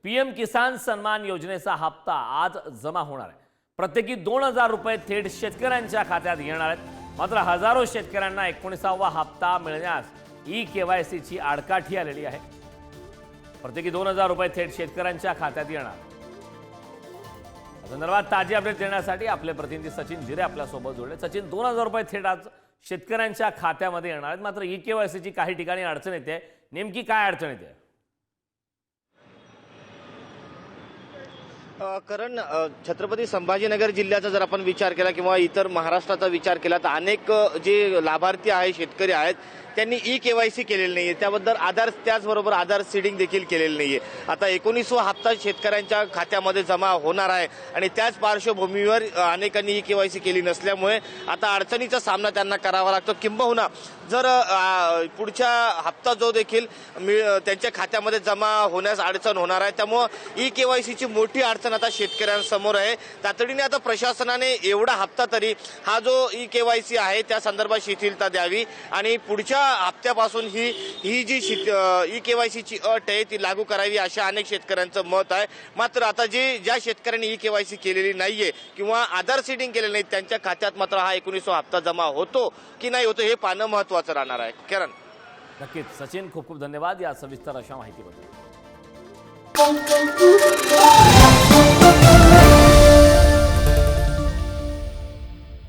PM किसान सन्मान योजनेचा हप्ता आज जमा होणार आहे। प्रत्येकी 2000 रुपये थेट शेतकऱ्यांच्या खात्यात येणार आहेत। मात्र हजारो शेतकऱ्यांना 19वा हप्ता मिळण्यास ई-केवायसीची आडकाठी आलेली आहे। प्रत्येकी 2000 रुपये थेट शेतकऱ्यांच्या खात्यात येणार। या संदर्भात ताजी अपडेट देण्यासाठी आपले प्रतिनिधी सचिन जिरे आपल्या सोबत जोडले। सचिन, 2000 रुपये थेट आज शेतकऱ्यांच्या खात्यामध्ये येणार आहेत, मात्र ई-केवायसीची काही ठिकाणी अडचण येते। नेमकी काय अडचण येते? कारण छत्रपती संभाजीनगर जिल्ह्याचा जर आपण विचार केला किंवा इतर महाराष्ट्राचा विचार केला तर अनेक जे लाभार्थी आहेत, शेतकरी आहेत, त्यांनी ई-केवायसी केलेली नाहीये। त्याबद्दल त्याचबरोबर आधार सीडिंग देखील केलेली नाहीये। आता 19वा हप्ता शेतकऱ्यांच्या खात्यामध्ये जमा होणार आहे आणि त्याच पार्श्वभूमीवर अनेकांनी ई-केवायसी केली नसल्यामुळे आता अडचणीचा सामना त्यांना करावा लागतो। किंबहुना जर पुढच्या हप्ता जो देखील त्यांच्या खात्यामध्ये जमा होण्यास अडचण होणार आहे, त्यामुळे ई-केवायसीची मोठी अडचण आता शेतकऱ्यांसमोर आहे। तातडीने आता प्रशासनाने एवढा हप्ता तरी हा जो ई-केवायसी आहे त्या संदर्भात शिथिलता द्यावी आणि पुढच्या हप्त्यापासून ही जी ई-केवायसीची अट आहे ती लागू करावी, अशा अनेक शेतकऱ्यांचं मत आहे। मात्र आता ज्या शेतकऱ्यांनी ई-केवायसी केलेली नाहीये किंवा आधार सीडिंग केलेलं नाही, त्यांच्या खात्यात मात्र हा 19वा हप्ता जमा होतो की नाही होतो हे पाहणं महत्त्वाचं राहणार आहे। किरण, नक्कीच सचिन, खूप खूप धन्यवाद या सविस्तर अशा माहितीबद्दल।